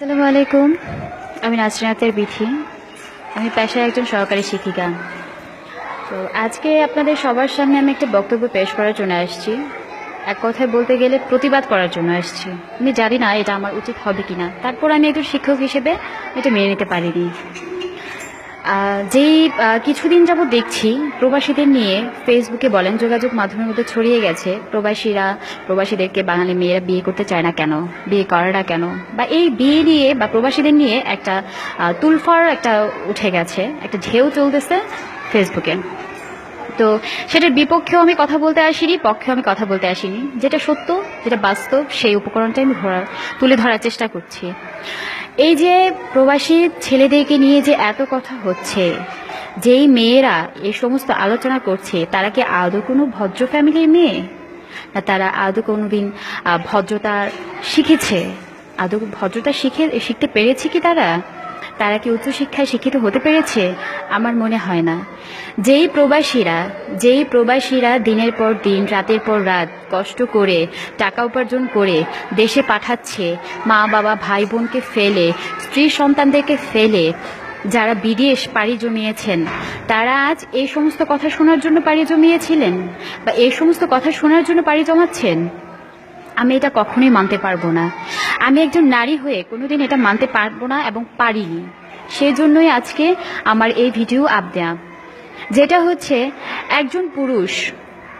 আসসালামু আলাইকুম। আমি নাজরিনাতের বিথি। আমি পেশায় একজন সহকারী শিক্ষিকা। তো আজকে আপনাদের সবার সামনে আমি একটা বক্তব্য পেশ করার জন্য আসছি। এক কথায় বলতে গেলে প্রতিবাদ করার জন্য আসছি। আমি জানি না এটা আমার উচিত হবে কিনা, তারপর আমি একজন শিক্ষক হিসেবে এটা মেনে নিতে পারিনি। যেই কিছুদিন যাবত দেখছি প্রবাসীদের নিয়ে ফেসবুকে বলেন যোগাযোগ মাধ্যমের মধ্যে ছড়িয়ে গেছে প্রবাসীদেরকে বাঙালি মেয়েরা বিয়ে করতে চায় না কেন, বিয়ে করে না কেন, বা এই বিয়ে নিয়ে বা প্রবাসীদের নিয়ে একটা তুলফার একটা উঠে গেছে, একটা ঢেউ চলতেছে ফেসবুকে। তো সেটার বিপক্ষেও আমি কথা বলতে আসিনি, পক্ষেও আমি কথা বলতে আসিনি। যেটা সত্য, যেটা বাস্তব, সেই উপকরণটাই আমি তুলে ধরার চেষ্টা করছি। এই যে প্রবাসী ছেলেদেরকে নিয়ে যে এত কথা হচ্ছে, যেই মেয়েরা এই সমস্ত আলোচনা করছে, তারা কি আদৌ কোনো ভদ্র ফ্যামিলির মেয়ে, না তারা আদৌ কোনোদিন ভদ্রতা শিখেছে, আদৌ ভদ্রতা শিখতে পেরেছে কি তারা? তারা কি উচ্চশিক্ষায় শিক্ষিত হতে পেরেছে? আমার মনে হয় না। যেই প্রবাসীরা দিনের পর দিন, রাতের পর রাত কষ্ট করে টাকা উপার্জন করে দেশে পাঠাচ্ছে, মা বাবা ভাই বোনকে ফেলে, স্ত্রী সন্তানদেরকে ফেলে, যারা বিদেশ পাড়ি জমিয়েছেন, তারা আজ এই সমস্ত কথা শোনার জন্য পাড়ি জমিয়েছিলেন বা এই সমস্ত কথা শোনার জন্য পাড়ি জমাচ্ছেন? আমি এটা কখনোই মানতে পারবো না। আমি একজন নারী হয়ে কোনোদিন এটা মানতে পারবো না এবং পারিনি। সেই জন্যই আজকে আমার এই ভিডিও দেয়া, যেটা হচ্ছে একজন পুরুষ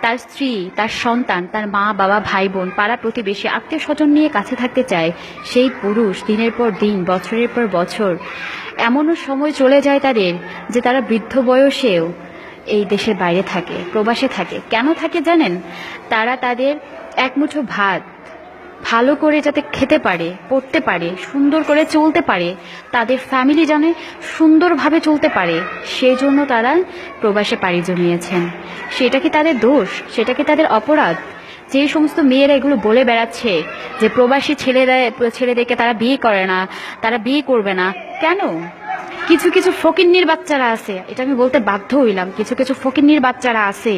তার স্ত্রী, তার সন্তান, তার মা বাবা ভাই বোন, পাড়া প্রতিবেশী, আত্মীয় স্বজন নিয়ে কাছে থাকতে চায়। সেই পুরুষ দিনের পর দিন, বছরের পর বছর, এমনও সময় চলে যায় তাদের যে তারা বৃদ্ধ বয়সেও এই দেশের বাইরে থাকে, প্রবাসে থাকে। কেন থাকে জানেন? তারা তাদের একমুঠো ভাত ভালো করে যাতে খেতে পারে, পড়তে পারে, সুন্দর করে চলতে পারে, তাদের ফ্যামিলি জানে সুন্দরভাবে চলতে পারে, সেই জন্য তারা প্রবাসে পাড়ি জমিয়েছেন। সেটা কি তাদের দোষ? সেটা কি তাদের অপরাধ? যে সমস্ত মেয়েরা এগুলো বলে বেড়াচ্ছে যে প্রবাসী ছেলেদেরকে তারা বিয়ে করে না, তারা বিয়ে করবে না, কেন? কিছু কিছু ফকিন্নির বাচ্চারা আছে, এটা আমি বলতে বাধ্য হইলাম, কিছু কিছু ফকিন্নির বাচ্চারা আছে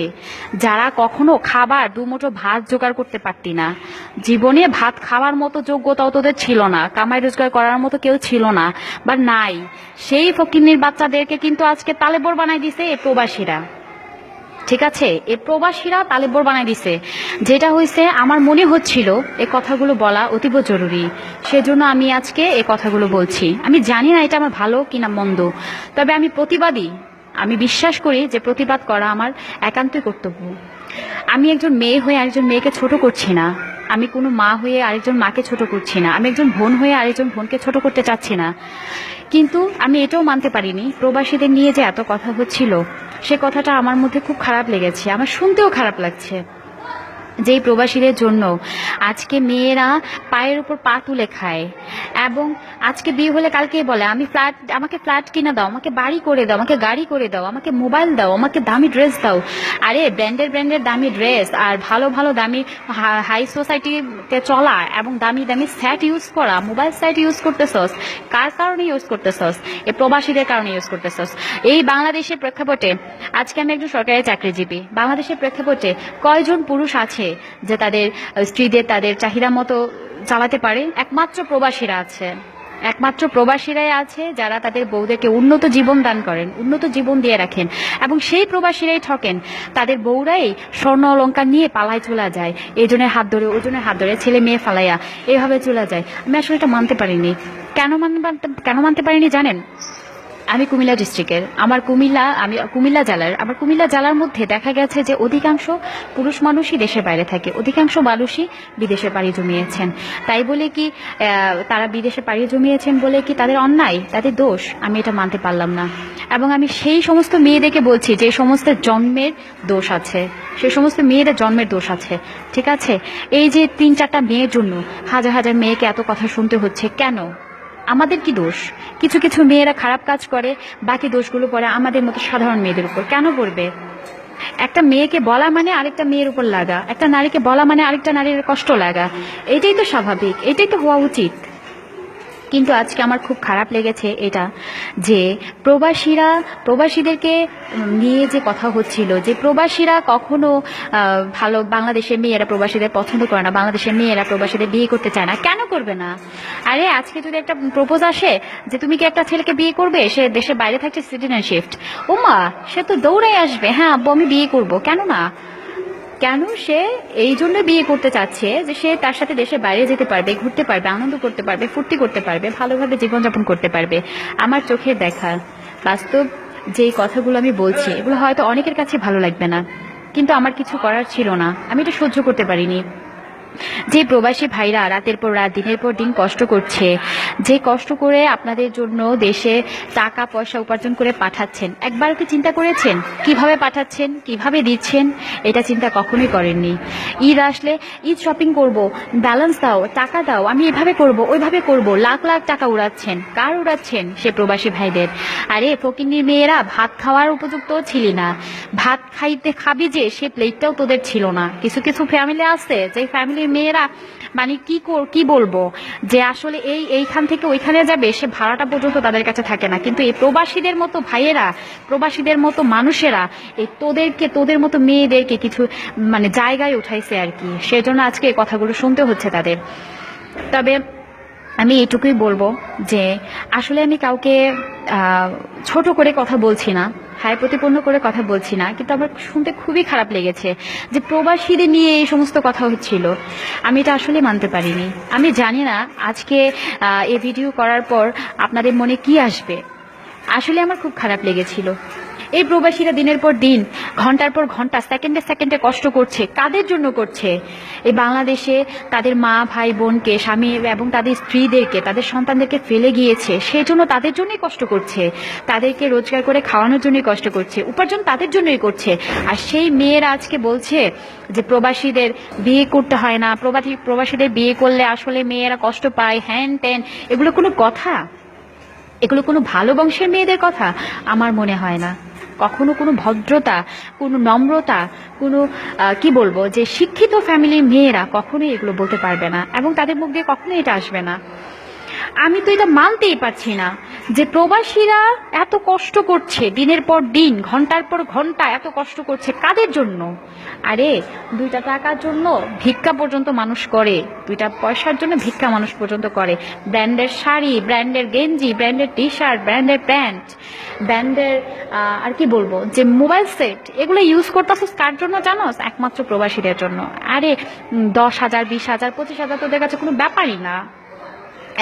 যারা কখনো খাবার দুমুঠো ভাত জোগাড় করতে পারতি না, জীবনে ভাত খাওয়ার মতো যোগ্যতাও তোদের ছিল না, কামাই রোজগার করার মতো কেউ ছিল না বা নাই। সেই ফকিন্নির বাচ্চাদেরকে কিন্তু আজকে তালেবর বানাই দিছে এই প্রবাসীরা। ঠিক আছে, এই প্রবাসীরা তালেবর বানাই দিছে। যেটা হয়েছে, আমার মনে হচ্ছিল এই কথাগুলো বলা অতীব জরুরি, সেজন্য আমি আজকে এই কথাগুলো বলছি। আমি জানি না এটা আমার ভালো কিনা মন্দ, তবে আমি প্রতিবাদী। আমি বিশ্বাস করি যে প্রতিবাদ করা আমার একান্তই কর্তব্য। আমি একজন মেয়ে হয়ে আরেকজন মেয়েকে ছোট করছি না, আমি কোনো মা হয়ে আরেকজন মাকে ছোট করছি না, আমি একজন বোন হয়ে আরেকজন বোনকে ছোট করতে চাচ্ছি না। কিন্তু আমি এটাও মানতে পারিনি, প্রবাসীদের নিয়ে যে এত কথা হচ্ছিল, সে কথাটা আমার মধ্যে খুব খারাপ লেগেছে, আমার শুনতেও খারাপ লাগছে। যেই প্রবাসীদের জন্য আজকে মেয়েরা পায়ের উপর পা তুলে খায়, এবং আজকে বিয়ে হলে কালকেই বলে আমাকে ফ্ল্যাট কিনে দাও, আমাকে বাড়ি করে দাও, আমাকে গাড়ি করে দাও, আমাকে মোবাইল দাও, আমাকে দামি ড্রেস দাও। আরে ব্র্যান্ডের দামি ড্রেস আর ভালো ভালো দামি হাই সোসাইটিতে চলা এবং দামি দামি সেট ইউজ করা, মোবাইল সেট ইউজ করতেছস, কার কারণে ইউজ করতেছস? এই প্রবাসীদের কারণে ইউজ করতেছস। এই বাংলাদেশের প্রেক্ষাপটে আজকে আমি একজন সরকারি চাকরিজীবী, বাংলাদেশের প্রেক্ষাপটে কয়জন পুরুষ আছে যে তাদের স্ত্রীদের তাদের চাহিদা মতো চালাতে পারে? একমাত্র প্রবাসীরা আছে, একমাত্র প্রবাসীরাই আছে যারা তাদের বউদেরকে উন্নত জীবন দান করেন, উন্নত জীবন দিয়ে রাখেন, এবং সেই প্রবাসীরাই ঠকেন। তাদের বউরাই স্বর্ণ অলংকার নিয়ে পালায় চলে যায়, এজনের হাত ধরে ওজনের হাত ধরে, ছেলে মেয়ে ফালাইয়া এইভাবে চলে যায়। আমি আসলে এটা মানতে পারিনি। কেন মানতে পারিনি জানেন? আমি কুমিল্লা ডিস্ট্রিক্টের, আমি কুমিল্লা জেলার মধ্যে দেখা গেছে যে অধিকাংশ পুরুষ মানুষই দেশের বাইরে থাকে, অধিকাংশ মানুষই বিদেশে পাড়ি জমিয়েছেন। তাই বলে কি তারা বিদেশে পাড়ি জমিয়েছেন বলে কি তাদের অন্যায়, তাদের দোষ? আমি এটা মানতে পারলাম না। এবং আমি সেই সমস্ত মেয়েদেরকে বলছি যে সমস্ত জন্মের দোষ আছে, সেই সমস্ত মেয়েদের জন্মের দোষ আছে। ঠিক আছে, এই যে 3-4টা মেয়ের জন্য হাজার হাজার মেয়েকে এত কথা শুনতে হচ্ছে, কেন? আমাদের কি দোষ? কিছু কিছু মেয়েরা খারাপ কাজ করে, বাকি দোষগুলো পড়ে আমাদের মতো সাধারণ মেয়েদের উপর। কেন পড়বে? একটা মেয়েকে বলা মানে আরেকটা মেয়ের উপর লাগা, একটা নারীকে বলা মানে আরেকটা নারীর কষ্ট লাগা। এটাই তো স্বাভাবিক, এটাই তো হওয়া উচিত। কিন্তু আজকে আমার খুব খারাপ লেগেছে এটা, যে প্রবাসীদেরকে নিয়ে যে কথা হচ্ছিল, যে প্রবাসীরা কখনো ভালো, বাংলাদেশের মেয়েরা প্রবাসীদের পছন্দ করে না, বাংলাদেশের মেয়েরা প্রবাসীদের বিয়ে করতে চায় না। কেন করবে না? আরে আজকে যদি একটা প্রপোজ আসে যে তুমি কি একটা ছেলেকে বিয়ে করবে, সে দেশের বাইরে থাকছে, সিটিজেনশিপ, ওমা সে তো দৌড়াই আসবে, হ্যাঁ আব্বু আমি বিয়ে করব। কেন না? কেন সে এই জন্য বিয়ে করতে চাচ্ছে যে সে তার সাথে দেশের বাইরে যেতে পারবে, ঘুরতে পারবে, আনন্দ করতে পারবে, ফুর্তি করতে পারবে, ভালোভাবে জীবনযাপন করতে পারবে। আমার চোখের দেখা বাস্তব যেই কথাগুলো আমি বলছি, এগুলো হয়তো অনেকের কাছে ভালো লাগবে না, কিন্তু আমার কিছু করার ছিল না, আমি এটা সহ্য করতে পারিনি। যে প্রবাসী ভাইরা রাতের পর রাত দিনের পর দিন কষ্ট করছে, যে কষ্ট করে আপনাদের জন্য দেশে টাকা পয়সা উপার্জন করে পাঠাচ্ছেন, একবার কি চিন্তা করেছেন কিভাবে পাঠাচ্ছেন, কিভাবে দিচ্ছেন? এটা চিন্তা কখনোই করেননি। ঈদ আসলে ঈদ শপিং করব, ব্যালেন্স দাও, টাকা দাও, আমি এভাবে করব ওইভাবে করব, লাখ লাখ টাকা উড়াচ্ছেন। কার উড়াচ্ছেন? সে প্রবাসী ভাইদের। আরে ফকিন্নির মেয়েরা, ভাত খাওয়ার উপযুক্ত ছিলি না, ভাত খাবি যে সে প্লেটটাও তোদের ছিল না। কিছু কিছু ফ্যামিলি আছে যে ফ্যামিলির মেয়েরা মানে কি বলবো, যে আসলে এইখান থেকে ওইখানে যাবে, সে ভাড়াটা পর্যন্ত তাদের কাছে থাকে না। কিন্তু এই প্রবাসীদের মতো ভাইয়েরা, প্রবাসীদের মতো মানুষেরা এই তোদের মতো মেয়েদেরকে কিছু মানে জায়গায় উঠাইছে আর কি, সেজন্য আজকে এই কথাগুলো শুনতে হচ্ছে তাদের। তবে আমি এটুকুই বলবো যে আসলে আমি কাউকে ছোট করে কথা বলছি না, হায় প্রতিপন্ন করে কথা বলছি না, কিন্তু আমার শুনতে খুবই খারাপ লেগেছে যে প্রবাসীদের নিয়ে এই সমস্ত কথা হচ্ছিল। আমি এটা আসলে মানতে পারিনি। আমি জানি না আজকে এই ভিডিও করার পর আপনাদের মনে কি আসবে। আসলে আমার খুব খারাপ লেগেছিল। এই প্রবাসীরা দিনের পর দিন, ঘন্টার পর ঘন্টা, সেকেন্ডে সেকেন্ডে কষ্ট করছে। কাদের জন্য করছে? এই বাংলাদেশে তাদের মা ভাই বোনকে, স্বামী এবং তাদের স্ত্রীদেরকে, তাদের সন্তানদেরকে ফেলে গিয়েছে, সেই জন্য তাদের জন্যই কষ্ট করছে, তাদেরকে রোজগার করে খাওয়ানোর জন্যই কষ্ট করছে, উপার্জন তাদের জন্যই করছে। আর সেই মেয়েরা আজকে বলছে যে প্রবাসীদের বিয়ে করতে হয় না, প্রবাসীদের বিয়ে করলে আসলে মেয়েরা কষ্ট পায়, হ্যান ত্যান। এগুলো কোনো কথা? এগুলো কোনো ভালো বংশের মেয়েদের কথা? আমার মনে হয় না। কখনো কোনো ভদ্রতা, কোনো নম্রতা, কোনো কি বলবো, যে শিক্ষিত ফ্যামিলির মেয়েরা কখনোই এগুলো বলতে পারবে না, এবং তাদের মুখ দিয়ে কখনোই এটা আসবে না। আমি তো এটা মানতেই পারছি না যে প্রবাসীরা এত কষ্ট করছে, দিনের পর দিন, ঘন্টার পর ঘন্টা এত কষ্ট করছে। কাদের জন্য? আরে 2টা টাকার জন্য ভিক্ষা পর্যন্ত মানুষ করে, 2টা পয়সার জন্য ভিক্ষা মানুষ পর্যন্ত করে। ব্র্যান্ডের শাড়ি, ব্র্যান্ডের গেঞ্জি, ব্র্যান্ডের টি শার্ট, ব্র্যান্ডের প্যান্ট, ব্র্যান্ডের আর কি বলবো, যে মোবাইল সেট, এগুলো ইউজ করতেছিস কার জন্য জানোস? একমাত্র প্রবাসীদের জন্য। আরে 10,000, 20,000, 25,000 তোদের কাছে কোনো ব্যাপারই না।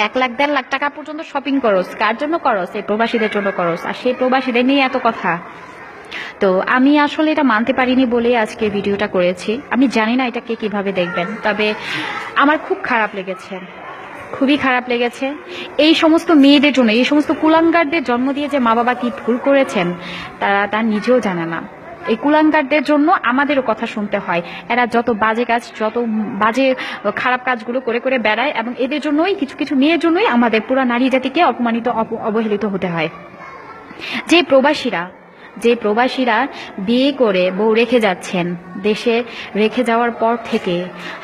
1 লাখ 1.5 লাখ টাকা পর্যন্ত শপিং করস, কার জন্য করস? এই প্রবাসীদের জন্য করস। আর সেই প্রবাসীদের নিয়ে এত কথা। তো আমি আসলে এটা মানতে পারিনি বলে আজকে ভিডিওটা করেছি। আমি জানি না এটাকে কিভাবে দেখবেন, তবে আমার খুব খারাপ লেগেছে, খুবই খারাপ লেগেছে। এই সমস্ত মেয়েদের জন্য, এই সমস্ত কুলাঙ্গারদের জন্ম দিয়ে যে মা বাবা কি ভুল করেছেন তার নিজেও জানে না। এই কুলাঙ্গারদের জন্য আমাদেরও কথা শুনতে হয়। এরা যত বাজে কাজ, যত বাজে খারাপ কাজগুলো করে করে বেড়ায়, এবং এদের জন্যই, কিছু কিছু মেয়ের জন্যই আমাদের পুরো নারী জাতিকে অপমানিত, অবহেলিত হতে হয়। যে প্রবাসীরা বিয়ে করে বউ রেখে যাচ্ছেন, দেশে রেখে যাওয়ার পর থেকে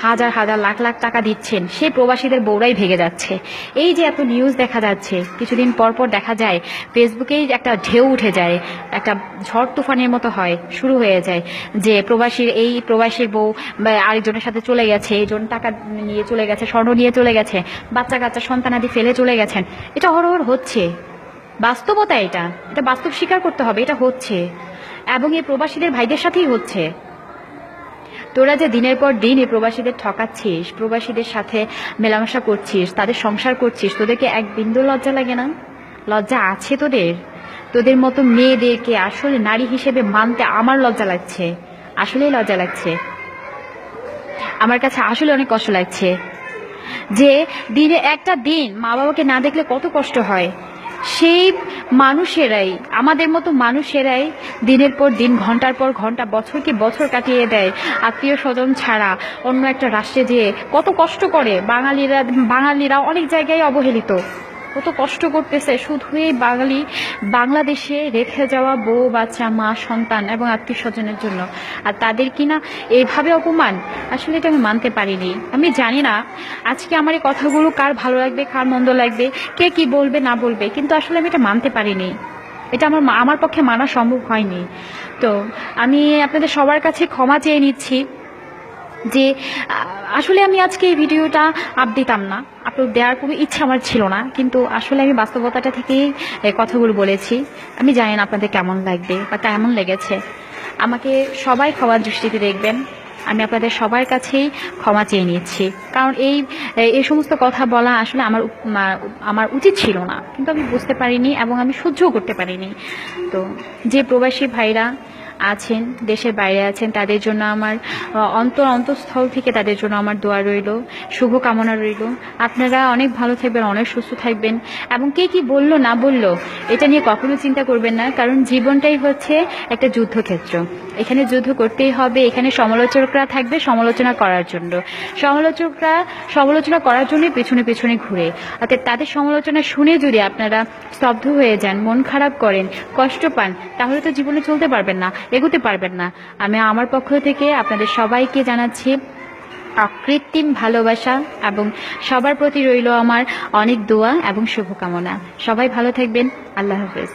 হাজার হাজার লাখ লাখ টাকা দিচ্ছেন, সেই প্রবাসীদের বউরাই ভেঙে যাচ্ছে। এই যে এত নিউজ দেখা যাচ্ছে, কিছুদিন পর পর দেখা যায় ফেসবুকেই একটা ঢেউ উঠে যায়, একটা ঝড় তুফানের মতো হয়, শুরু হয়ে যায় যে প্রবাসীর বউ আরেকজনের সাথে চলে গেছে, এইজন টাকা নিয়ে চলে গেছে, স্বর্ণ নিয়ে চলে গেছে, বাচ্চা কাচ্চা সন্তানাদি ফেলে চলে গেছেন। এটা হরহর হচ্ছে, বাস্তবতা। এটা বাস্তব স্বীকার করতে হবে, এটা হচ্ছে, এবং এই প্রবাসীদের ভাইদের সাথেই হচ্ছে। তোরা যে দিনের পর দিন এই প্রবাসীদের ঠকাচ্ছিস, প্রবাসীদের সাথে মেলামেশা করছিস, তাদের সংসার করছিস, তোদেরকে এক বিন্দু লজ্জা লাগে না? লজ্জা আছে তোদের মতো মেয়েদেরকে আসলে নারী হিসেবে মানতে আমার লজ্জা লাগছে, আসলেই লজ্জা লাগছে। আমার কাছে আসলে অনেক কষ্ট লাগছে যে দিনে একটা দিন মা বাবাকে না দেখলে কত কষ্ট হয়। সেই মানুষেরাই, আমাদের মতো মানুষেরাই দিনের পর দিন, ঘন্টার পর ঘন্টা, বছরকে বছর কাটিয়ে দেয় আত্মীয় স্বজন ছাড়া অন্য একটা রাষ্ট্রে যেয়ে কত কষ্ট করে। বাঙালিরা অনেক জায়গায় অবহেলিত, কত কষ্ট করতেছে শুধু এই বাংলাদেশে রেখে যাওয়া বউ বাচ্চা মা সন্তান এবং আত্মীয় স্বজনের জন্য, আর তাদের কিনা এইভাবে অপমান। আসলে এটা আমি মানতে পারিনি। আমি জানি না আজকে আমার এই কথাগুলো কার ভালো লাগবে কার মন্দ লাগবে, কে কি বলবে না বলবে, কিন্তু আসলে আমি এটা মানতে পারিনি। এটা আমার পক্ষে মানা সম্ভব হয়নি। তো আমি আপনাদের সবার কাছে ক্ষমা চেয়ে নিচ্ছি যে আসলে আমি আজকে এই ভিডিওটা দিতাম না, আপলোড দেওয়ার কোনো ইচ্ছা আমার ছিল না, কিন্তু আসলে আমি বাস্তবতাটা থেকেই এই কথাগুলো বলেছি। আমি জানি না আপনাদের কেমন লাগবে বা কেমন লেগেছে। আমাকে সবাই ক্ষমার দৃষ্টিতে দেখবেন। আমি আপনাদের সবার কাছেই ক্ষমা চেয়ে নিচ্ছি, কারণ এই সমস্ত কথা বলা আসলে আমার উচিত ছিল না, কিন্তু আমি বুঝতে পারিনি এবং আমি সহ্যও করতে পারিনি। তো যে প্রবাসী ভাইরা আছেন, দেশের বাইরে আছেন, তাদের জন্য আমার অন্তঃস্থল থেকে তাদের জন্য আমার দোয়া রইল, শুভ কামনা রইল। আপনারা অনেক ভালো থাকবেন, অনেক সুস্থ থাকবেন, এবং কে কি বললো না বললো এটা নিয়ে কখনো চিন্তা করবেন না, কারণ জীবনটাই হচ্ছে একটা যুদ্ধক্ষেত্র। এখানে যুদ্ধ করতেই হবে। এখানে সমালোচকরা থাকবে সমালোচনা করার জন্য, সমালোচকরা সমালোচনা করার জন্যই পেছনে পেছনে ঘুরে। অর্থাৎ তাদের সমালোচনা শুনে যদি আপনারা স্তব্ধ হয়ে যান, মন খারাপ করেন, কষ্ট পান, তাহলে তো জীবনে চলতে পারবেন না, এগোতে পারবেন না। আমি আমার পক্ষ থেকে আপনাদের সবাইকে জানাচ্ছি অকৃত্রিম ভালোবাসা, এবং সবার প্রতি রইল আমার অনেক দোয়া এবং শুভকামনা। সবাই ভালো থাকবেন। আল্লাহ হাফেজ।